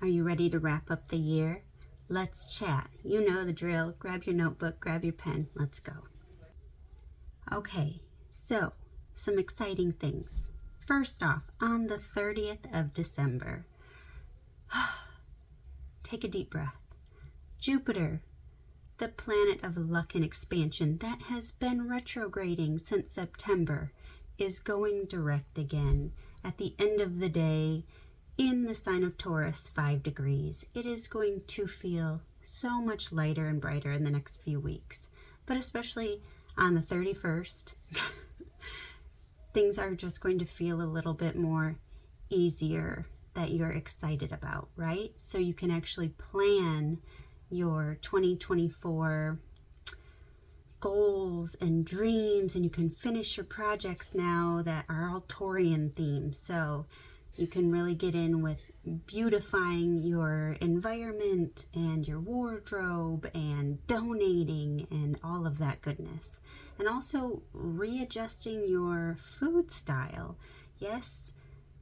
Are you ready to wrap up the year? Let's chat. You know the drill. Grab your notebook, grab your pen. Let's go. Okay, so some exciting things. First off, on the 30th of December, take a deep breath. Jupiter, the planet of luck and expansion that has been retrograding since September, is going direct again at the end of the day in the sign of Taurus, 5 degrees. It is going to feel so much lighter and brighter in the next few weeks, but especially on the 31st, things are just going to feel a little bit more easier that you're excited about, right? So you can actually plan your 2024 goals and dreams, and you can finish your projects now that are all Taurian themed. So you can really get in with beautifying your environment and your wardrobe and donating and all of that goodness. And also readjusting your food style. Yes,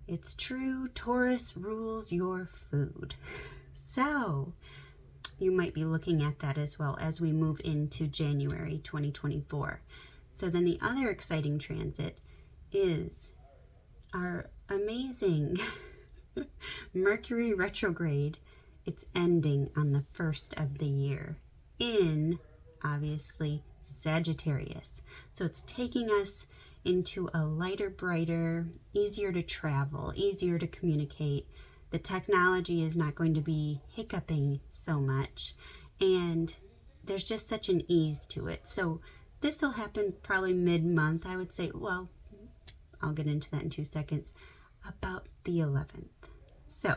it's true, Taurus rules your food. So you might be looking at that as well as we move into January 2024. So then the other exciting transit is our amazing Mercury retrograde. It's ending on the 1st of the year in, obviously, Sagittarius. So it's taking us into a lighter, brighter, easier to travel, easier to communicate. The technology is not going to be hiccuping so much, and there's just such an ease to it. So this will happen probably mid-month, I would say. Well, I'll get into that in 2 seconds. About the 11th. So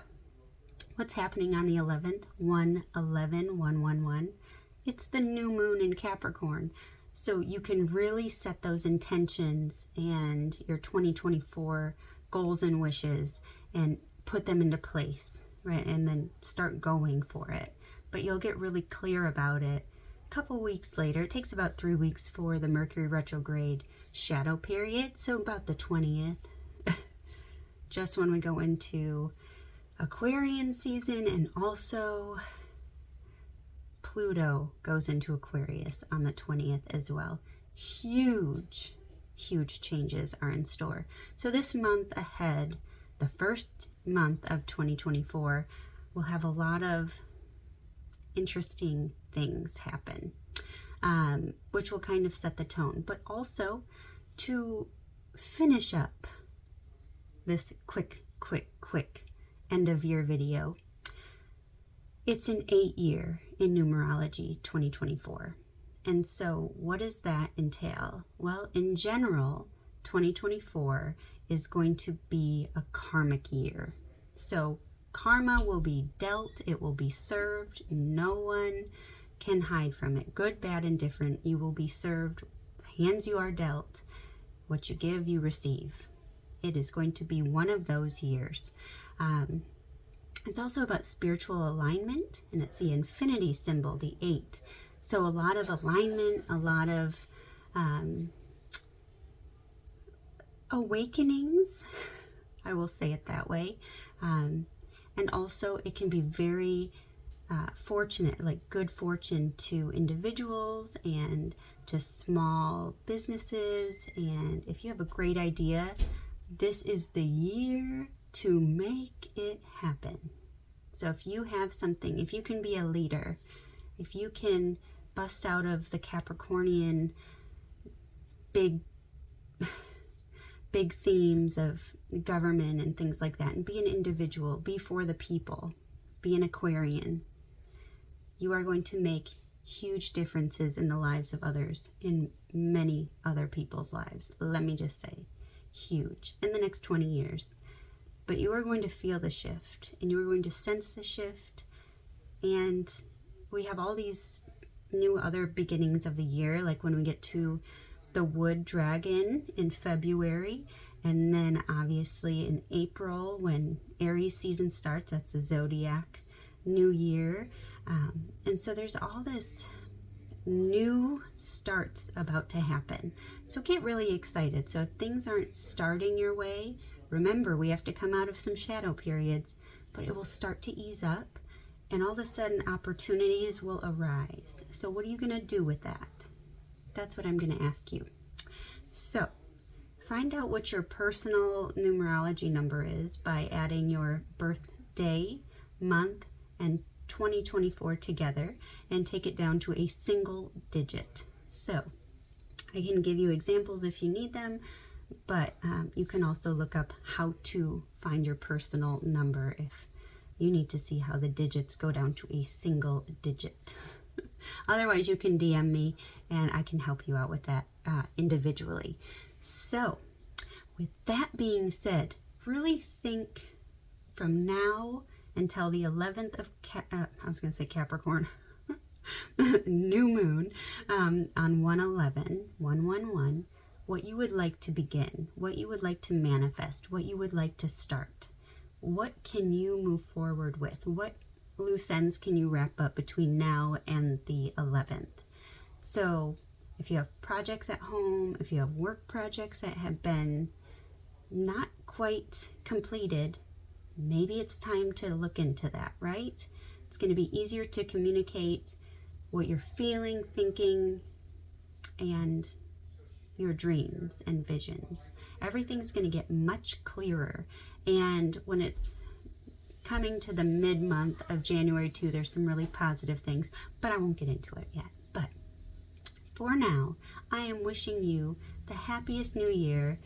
what's happening on the 11th? 1/11/111. It's the new moon in Capricorn. So you can really set those intentions and your 2024 goals and wishes and put them into place, right? And then start going for it. But you'll get really clear about it a couple weeks later. It takes about 3 weeks for the Mercury retrograde shadow period. So about the 20th, just when we go into Aquarian season, and also Pluto goes into Aquarius on the 20th as well. Huge changes are in store. So this month ahead, the first month of 2024, will have a lot of interesting things happen, which will kind of set the tone. But also to finish up this quick end of year video, it's an 8-year in numerology, 2024. And so what does that entail? Well, in general, 2024 is going to be a karmic year. So karma will be dealt, it will be served. No one can hide from it. Good, bad, and different. You will be served. Hands you are dealt. What you give, you receive. It is going to be one of those years. It's also about spiritual alignment, and it's the infinity symbol, the 8. So a lot of alignment, a lot of awakenings, I will say it that way. And also it can be very fortunate, like good fortune to individuals and to small businesses. And if you have a great idea, this is the year to make it happen. So if you have something, if you can be a leader, if you can bust out of the Capricornian big themes of government and things like that, and be an individual, be for the people, be an Aquarian, you are going to make huge differences in the lives of others, in many other people's lives. Let me just say, huge, in the next 20 years. But you are going to feel the shift, and you are going to sense the shift. And we have all these new other beginnings of the year, like when we get to the wood dragon in February, and then obviously in April when Aries season starts. That's the zodiac new year. And so there's all this new starts about to happen. So get really excited. So if things aren't starting your way, remember, we have to come out of some shadow periods, but it will start to ease up, and all of a sudden opportunities will arise. So what are you going to do with that? That's what I'm going to ask you. So find out what your personal numerology number is by adding your birthday, month, and 2024 together, and take it down to a single digit. So I can give you examples if you need them, but you can also look up how to find your personal number if you need to see how the digits go down to a single digit. Otherwise, you can DM me and I can help you out with that individually. So with that being said, really think from now until the 11th of Capricorn, new moon, on 1/11, what you would like to begin, what you would like to manifest, what you would like to start. What can you move forward with? What loose ends can you wrap up between now and the 11th? So if you have projects at home, if you have work projects that have been not quite completed, maybe it's time to look into that, right? It's going to be easier to communicate what you're feeling, thinking, and your dreams and visions. Everything's going to get much clearer. And when it's coming to the mid-month of January too, there's some really positive things, but I won't get into it yet. But for now, I am wishing you the happiest new year,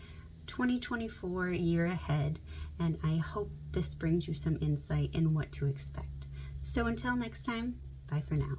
2024 year ahead, and I hope this brings you some insight in what to expect. So until next time, bye for now.